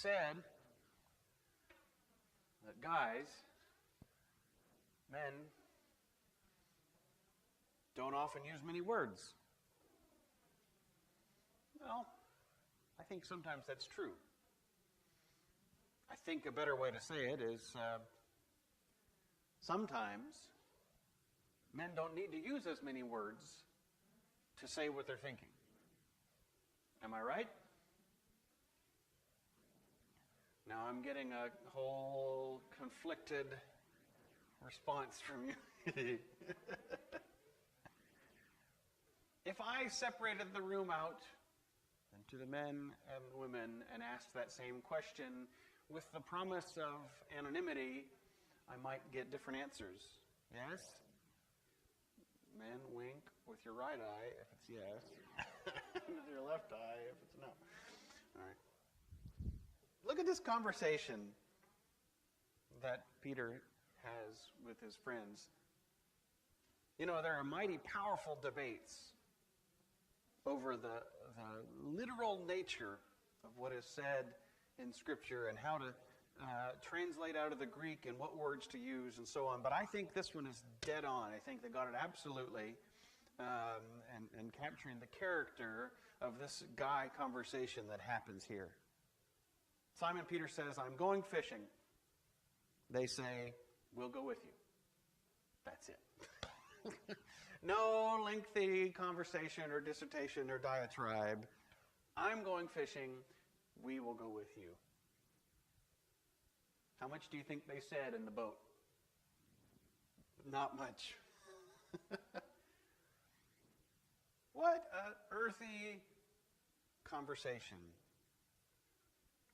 said that men, don't often use many words. Well, I think sometimes that's true. I think a better way to say it is sometimes men don't need to use as many words to say what they're thinking. Am I right? Now I'm getting a whole conflicted response from you. If I separated the room out into the men and women and asked that same question with the promise of anonymity, I might get different answers. Yes? Men, wink with your right eye if it's yes. With your left eye if it's no. All right. Look at this conversation that Peter has with his friends. You know, there are mighty powerful debates over the literal nature of what is said in Scripture and how to translate out of the Greek and what words to use and so on. But I think this one is dead on. I think they got it absolutely and capturing the character of this guy conversation that happens here. Simon Peter says, I'm going fishing. They say, we'll go with you. That's it. No lengthy conversation or dissertation or diatribe. I'm going fishing. We will go with you. How much do you think they said in the boat? Not much. What an earthy conversation.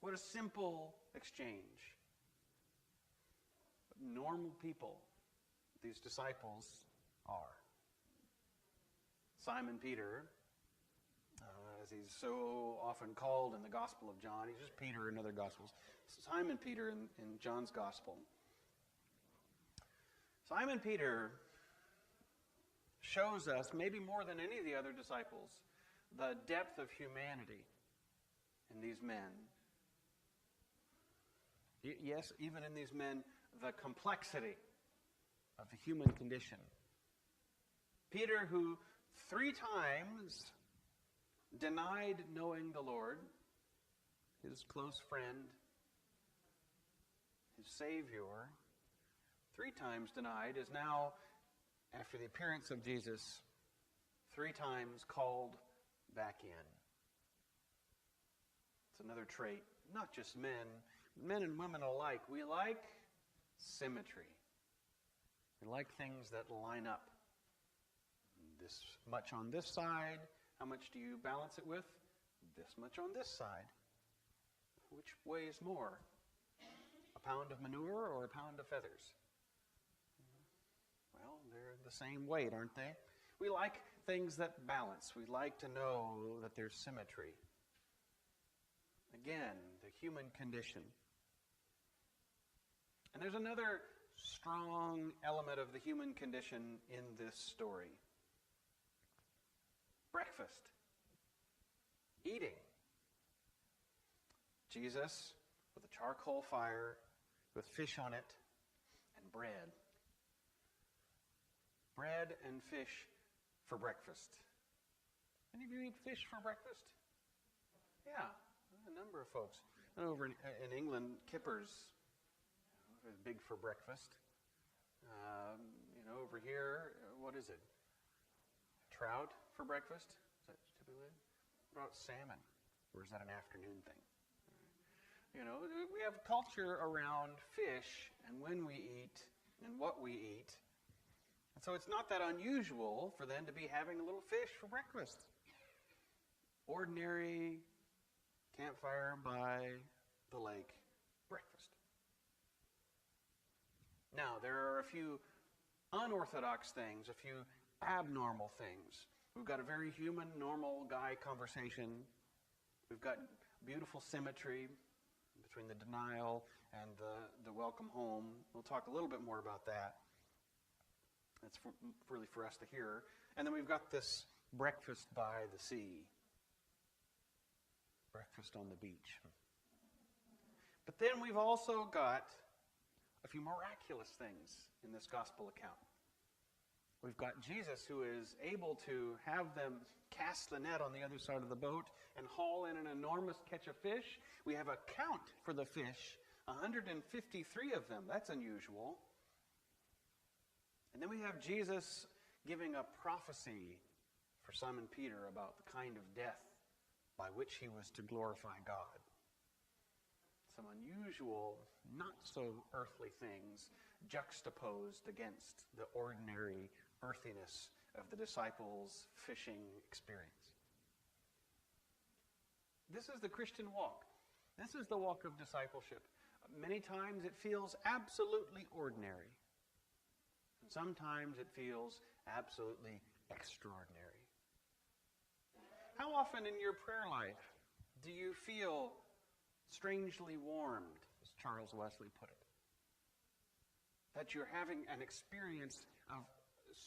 What a simple exchange. Normal people these disciples are. Simon Peter, as he's so often called in the Gospel of John, he's just Peter in other Gospels. Simon Peter in John's Gospel. Simon Peter shows us, maybe more than any of the other disciples, the depth of humanity in these men. Yes, even in these men, the complexity of the human condition. Peter, who 3 times denied knowing the Lord, his close friend, his Savior, 3 times denied, is now, after the appearance of Jesus, 3 times called back in. It's another trait, not just men and women alike. We like symmetry. We like things that line up. This much on this side. How much do you balance it with? This much on this side. Which weighs more? A pound of manure or a pound of feathers? Well, they're the same weight, aren't they? We like things that balance. We like to know that there's symmetry. Again, the human condition. And there's another strong element of the human condition in this story. Breakfast. Eating. Jesus with a charcoal fire with fish on it and bread. Bread and fish for breakfast. Any of you eat fish for breakfast? Yeah, a number of folks. Over in England, kippers is big for breakfast. Over here, what is it? Trout for breakfast? Is that typically? What about salmon? Or is that an afternoon thing? We have culture around fish and when we eat and what we eat. And so it's not that unusual for them to be having a little fish for breakfast. Ordinary campfire by the lake breakfast. Now, there are a few unorthodox things, a few abnormal things. We've got a very human, normal guy conversation. We've got beautiful symmetry between the denial and the welcome home. We'll talk a little bit more about that. That's really for us to hear. And then we've got this breakfast by the sea. Breakfast on the beach. then we've also got a few miraculous things in this gospel account. We've got Jesus who is able to have them cast the net on the other side of the boat and haul in an enormous catch of fish. We have a count for the fish, 153 of them. That's unusual. And then we have Jesus giving a prophecy for Simon Peter about the kind of death by which he was to glorify God. Some unusual, not so earthly things juxtaposed against the ordinary earthiness of the disciples' fishing experience. This is the Christian walk. This is the walk of discipleship. Many times it feels absolutely ordinary. And sometimes it feels absolutely extraordinary. How often in your prayer life do you feel strangely warmed, as Charles Wesley put it? That you're having an experience of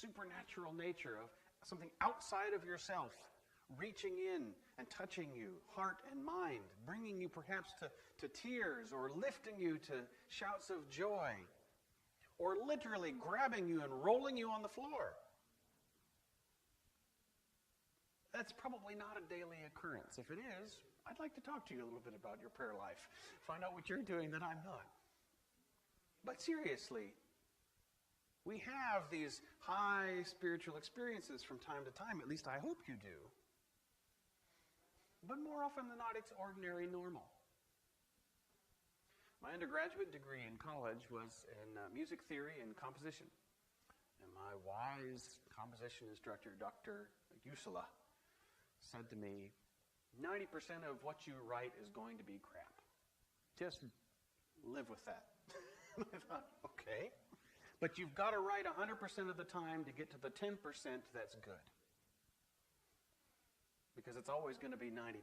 supernatural nature, of something outside of yourself, reaching in and touching you, heart and mind, bringing you perhaps to tears, or lifting you to shouts of joy, or literally grabbing you and rolling you on the floor. That's probably not a daily occurrence. If it is, I'd like to talk to you a little bit about your prayer life. Find out what you're doing that I'm not. But seriously, we have these high spiritual experiences from time to time. At least I hope you do. But more often than not, it's ordinary normal. My undergraduate degree in college was in music theory and composition. And my wise composition instructor, Dr. Usula, said to me, 90% of what you write is going to be crap. Just live with that. I thought, okay. But you've got to write 100% of the time to get to the 10% that's good. Because it's always going to be 90%.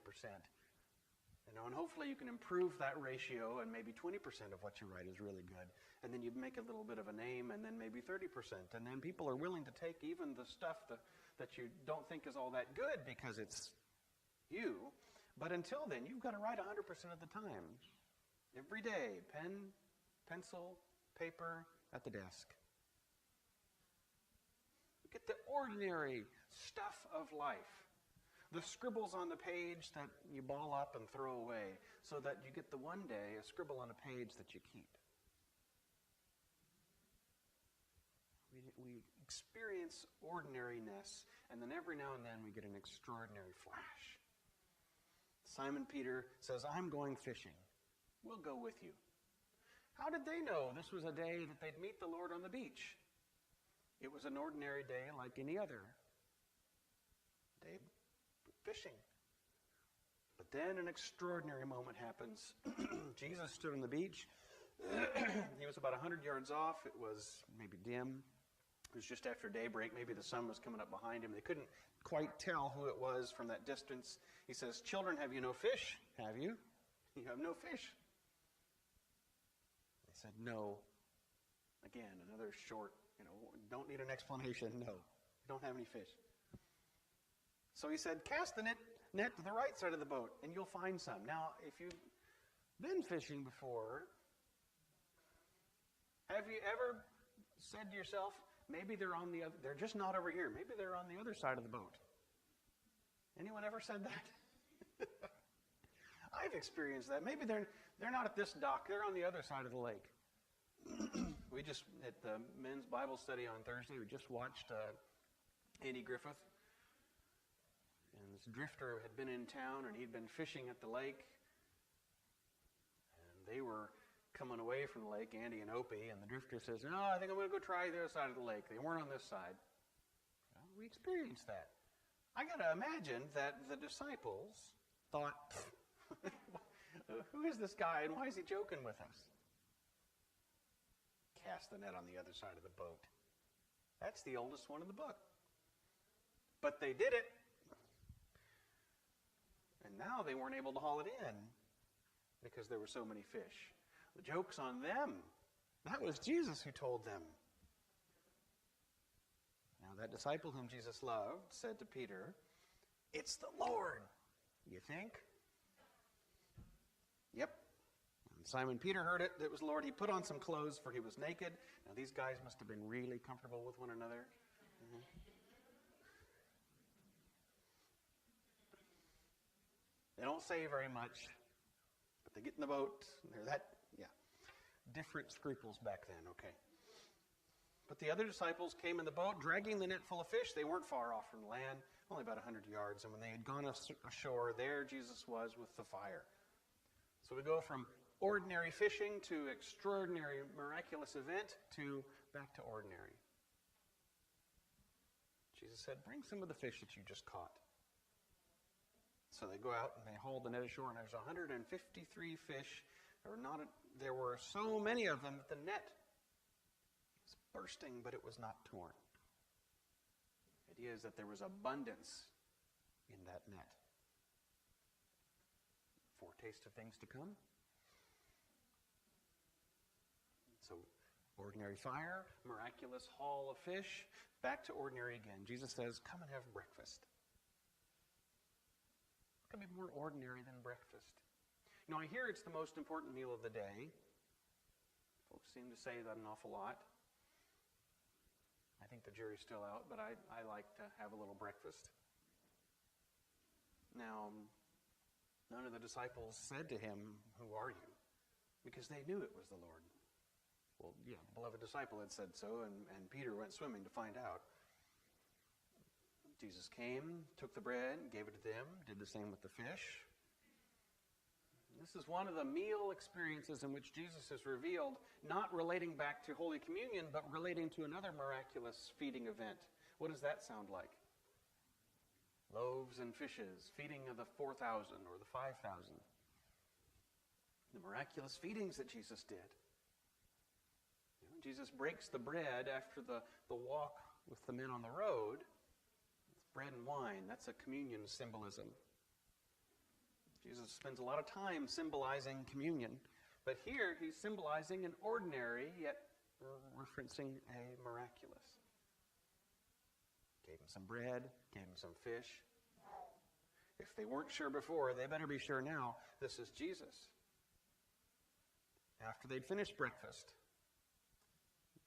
And hopefully you can improve that ratio, and maybe 20% of what you write is really good. And then you make a little bit of a name, and then maybe 30%. And then people are willing to take even the stuff that you don't think is all that good because it's you. But until then, you've got to write 100% of the time. Every day, pen, pencil, paper, at the desk. Look at the ordinary stuff of life. The scribbles on the page that you ball up and throw away, so that you get the one day a scribble on a page that you keep. We experience ordinariness, and then every now and then we get an extraordinary flash. Simon Peter says, I'm going fishing. We'll go with you. How did they know this was a day that they'd meet the Lord on the beach? It was an ordinary day like any other day fishing. But then an extraordinary moment happens. Jesus stood on the beach. He was about 100 yards off. It was maybe dim. It was just after daybreak. Maybe the sun was coming up behind him. They couldn't quite tell who it was from that distance. He says, children, have you no fish? Have you? You have no fish. They said, no. Again, another short, don't need an explanation. No, we don't have any fish. So he said, cast the net to the right side of the boat, and you'll find some. Now, if you've been fishing before, have you ever said to yourself, maybe they're just not over here. Maybe they're on the other side of the boat. Anyone ever said that? I've experienced that. Maybe they're not at this dock. They're on the other side of the lake. We just, at the men's Bible study on Thursday, we just watched Andy Griffith. And this drifter had been in town, and he'd been fishing at the lake. And they were coming away from the lake, Andy and Opie, and the drifter says, no, I think I'm going to go try the other side of the lake. They weren't on this side. Well, we experienced that. I got to imagine that the disciples thought, who is this guy, and why is he joking with us? Cast the net on the other side of the boat. That's the oldest one in the book. But they did it. And now they weren't able to haul it in because there were so many fish. The joke's on them. That was Jesus who told them. Now that disciple whom Jesus loved said to Peter, it's the Lord. You think? Yep. When Simon Peter heard it, it was the Lord. He put on some clothes, for he was naked. Now, these guys must have been really comfortable with one another. Mm-hmm. They don't say very much, but they get in the boat, and they're different scruples back then, okay. But the other disciples came in the boat, dragging the net full of fish. They weren't far off from land, only about 100 yards. And when they had gone ashore, there Jesus was with the fire. So we go from ordinary fishing to extraordinary, miraculous event to back to ordinary. Jesus said, bring some of the fish that you just caught. So they go out and they haul the net ashore, and there's 153 fish. There were so many of them that the net was bursting, but it was not torn. The idea is that there was abundance in that net. Foretaste of things to come. So, ordinary fire, miraculous haul of fish, back to ordinary again. Jesus says, come and have breakfast. What can be more ordinary than breakfast? You know, I hear it's the most important meal of the day. Folks seem to say that an awful lot. I think the jury's still out, but I like to have a little breakfast. Now, none of the disciples said to him, who are you? Because they knew it was the Lord. Well, yeah, the beloved disciple had said so, and Peter went swimming to find out. Jesus came, took the bread, gave it to them, did the same with the fish. This is one of the meal experiences in which Jesus is revealed, not relating back to Holy Communion, but relating to another miraculous feeding event. What does that sound like? Loaves and fishes, feeding of the 4,000 or the 5,000. The miraculous feedings that Jesus did. You know, Jesus breaks the bread after the walk with the men on the road. It's bread and wine. That's a communion symbolism. Jesus spends a lot of time symbolizing communion, but here he's symbolizing an ordinary, yet referencing a miraculous. Gave him some bread, gave him some fish. If they weren't sure before, they better be sure now. This is Jesus. After they'd finished breakfast,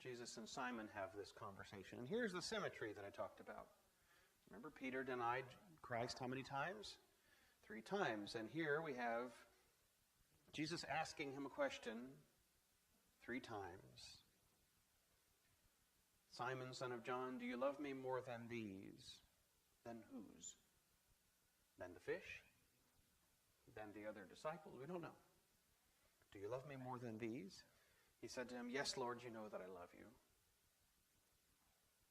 Jesus and Simon have this conversation. And here's the symmetry that I talked about. Remember, Peter denied Christ how many times? 3 times. And here we have Jesus asking him a question 3 times. Simon, son of John, do you love me more than these? Than whose? Than the fish? Than the other disciples? We don't know. Do you love me more than these? He said to him, yes, Lord, you know that I love you.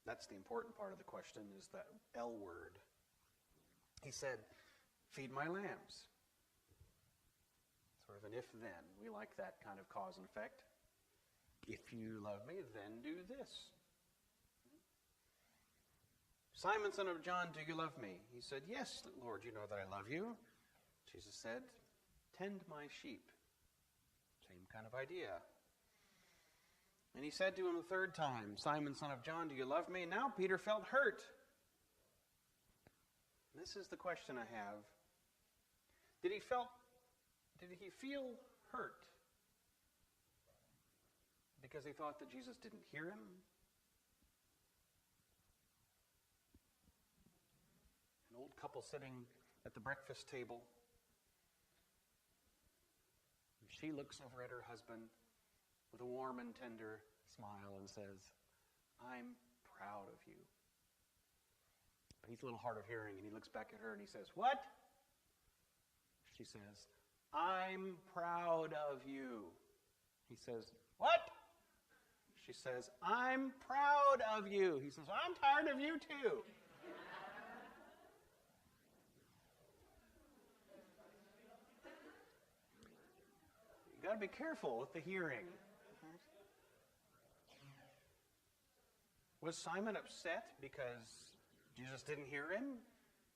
That's the important part of the question, is that L word. He said, feed my lambs. Sort of an if-then. We like that kind of cause and effect. If you love me, then do this. Simon, son of John, do you love me? He said, yes, Lord, you know that I love you. Jesus said, tend my sheep. Same kind of idea. And he said to him the 3rd time, Simon, son of John, do you love me? Now Peter felt hurt. This is the question I have. Did he feel hurt because he thought that Jesus didn't hear him? An old couple sitting at the breakfast table. She looks over at her husband with a warm and tender smile and says, I'm proud of you. But he's a little hard of hearing, and he looks back at her and he says, what? She says, I'm proud of you. He says, what? She says, I'm proud of you. He says, I'm tired of you too. You got to be careful with the hearing. Was Simon upset because Jesus didn't hear him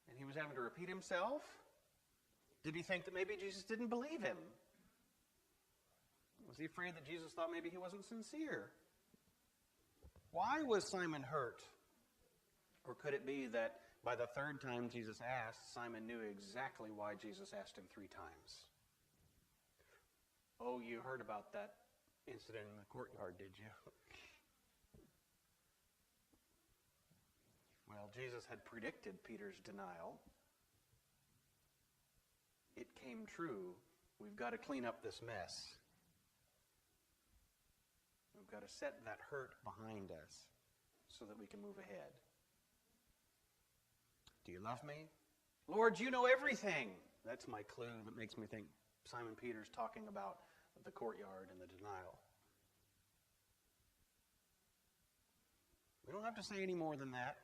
and he was having to repeat himself? Did he think that maybe Jesus didn't believe him? Was he afraid that Jesus thought maybe he wasn't sincere? Why was Simon hurt? Or could it be that by the 3rd time Jesus asked, Simon knew exactly why Jesus asked him 3 times? Oh, you heard about that incident in the courtyard, did you? Well, Jesus had predicted Peter's denial. It came true. We've got to clean up this mess. We've got to set that hurt behind us so that we can move ahead. Do you love me? Lord, you know everything. That's my clue that makes me think Simon Peter's talking about the courtyard and the denial. We don't have to say any more than that.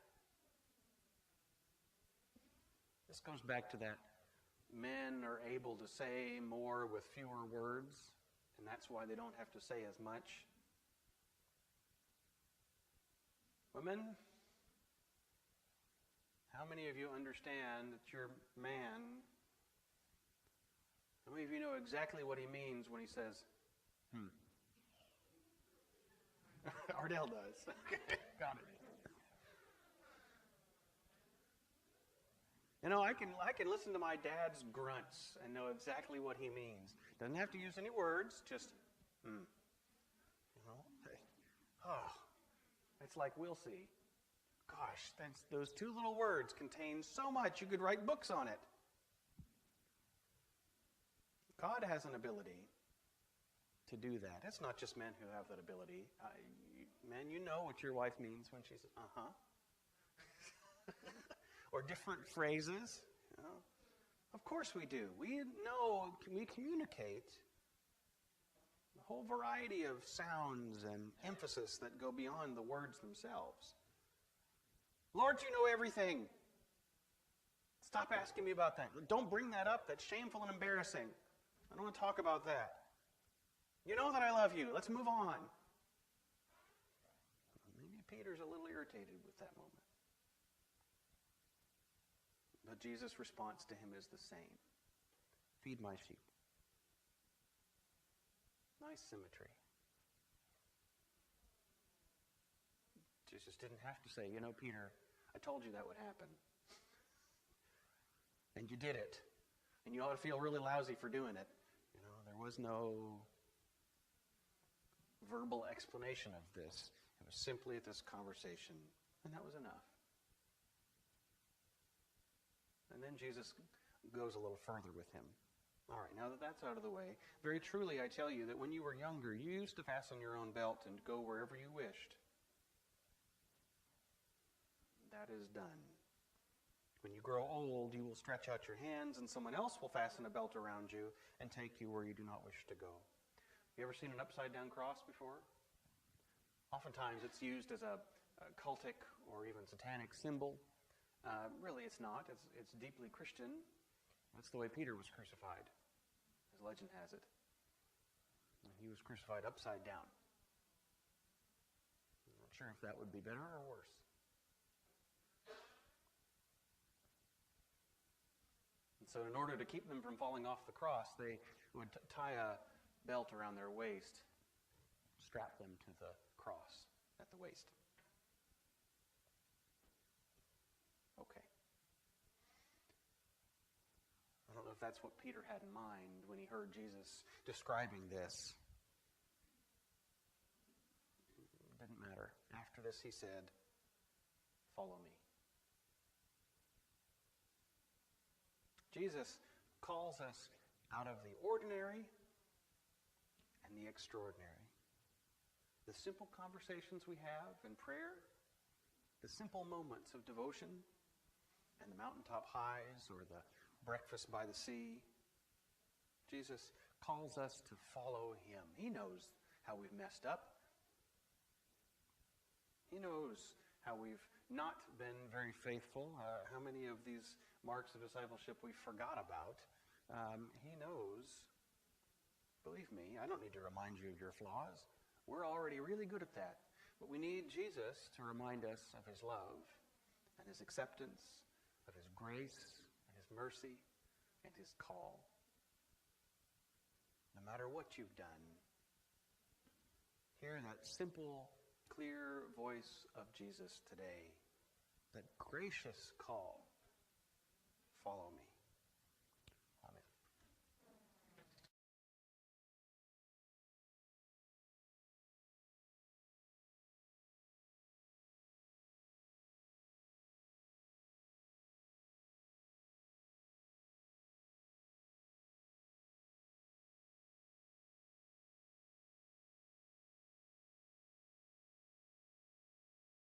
This goes back to that men are able to say more with fewer words, and that's why they don't have to say as much. Women, how many of you understand that your man, how many of you know exactly what he means when he says, Ardell does. Okay, got it. You know, I can listen to my dad's grunts and know exactly what he means. Doesn't have to use any words, just, You know, it's like we'll see. Gosh, those two little words contain so much, you could write books on it. God has an ability to do that. It's not just men who have that ability. Men, you know what your wife means when she says, or different phrases. You know? Of course we do. We know, we communicate a whole variety of sounds and emphasis that go beyond the words themselves. Lord, you know everything. Stop asking me about that. Don't bring that up. That's shameful and embarrassing. I don't want to talk about that. You know that I love you. Let's move on. Maybe Peter's a little irritated with that moment. But Jesus' response to him is the same. Feed my sheep. Nice symmetry. Jesus didn't have to say, you know, Peter, I told you that would happen. And you did it. And you ought to feel really lousy for doing it. You know, there was no verbal explanation of this. It was simply this conversation. And that was enough. And then Jesus goes a little further with him. All right, now that that's out of the way, very truly I tell you that when you were younger, you used to fasten your own belt and go wherever you wished. That is done. When you grow old, you will stretch out your hands and someone else will fasten a belt around you and take you where you do not wish to go. You ever seen an upside-down cross before? Oftentimes it's used as a cultic or even satanic symbol. Really, it's not. It's deeply Christian. That's the way Peter was crucified, as legend has it. He was crucified upside down. I'm not sure if that would be better or worse. And so in order to keep them from falling off the cross, they would tie a belt around their waist, strap them to the cross at the waist. Okay. I don't know if that's what Peter had in mind when he heard Jesus describing this. It didn't matter. After this, he said, "Follow me." Jesus calls us out of the ordinary and the extraordinary. The simple conversations we have in prayer, the simple moments of devotion, and the mountaintop highs or the breakfast by the sea. Jesus calls us to follow him. He knows how we've messed up. He knows how we've not been very faithful, how many of these marks of discipleship we forgot about. He knows. Believe me, I don't need to remind you of your flaws. We're already really good at that. But we need Jesus to remind us of his love and his acceptance, of his grace and his mercy and his call. No matter what you've done, hear that simple, clear voice of Jesus today, that gracious call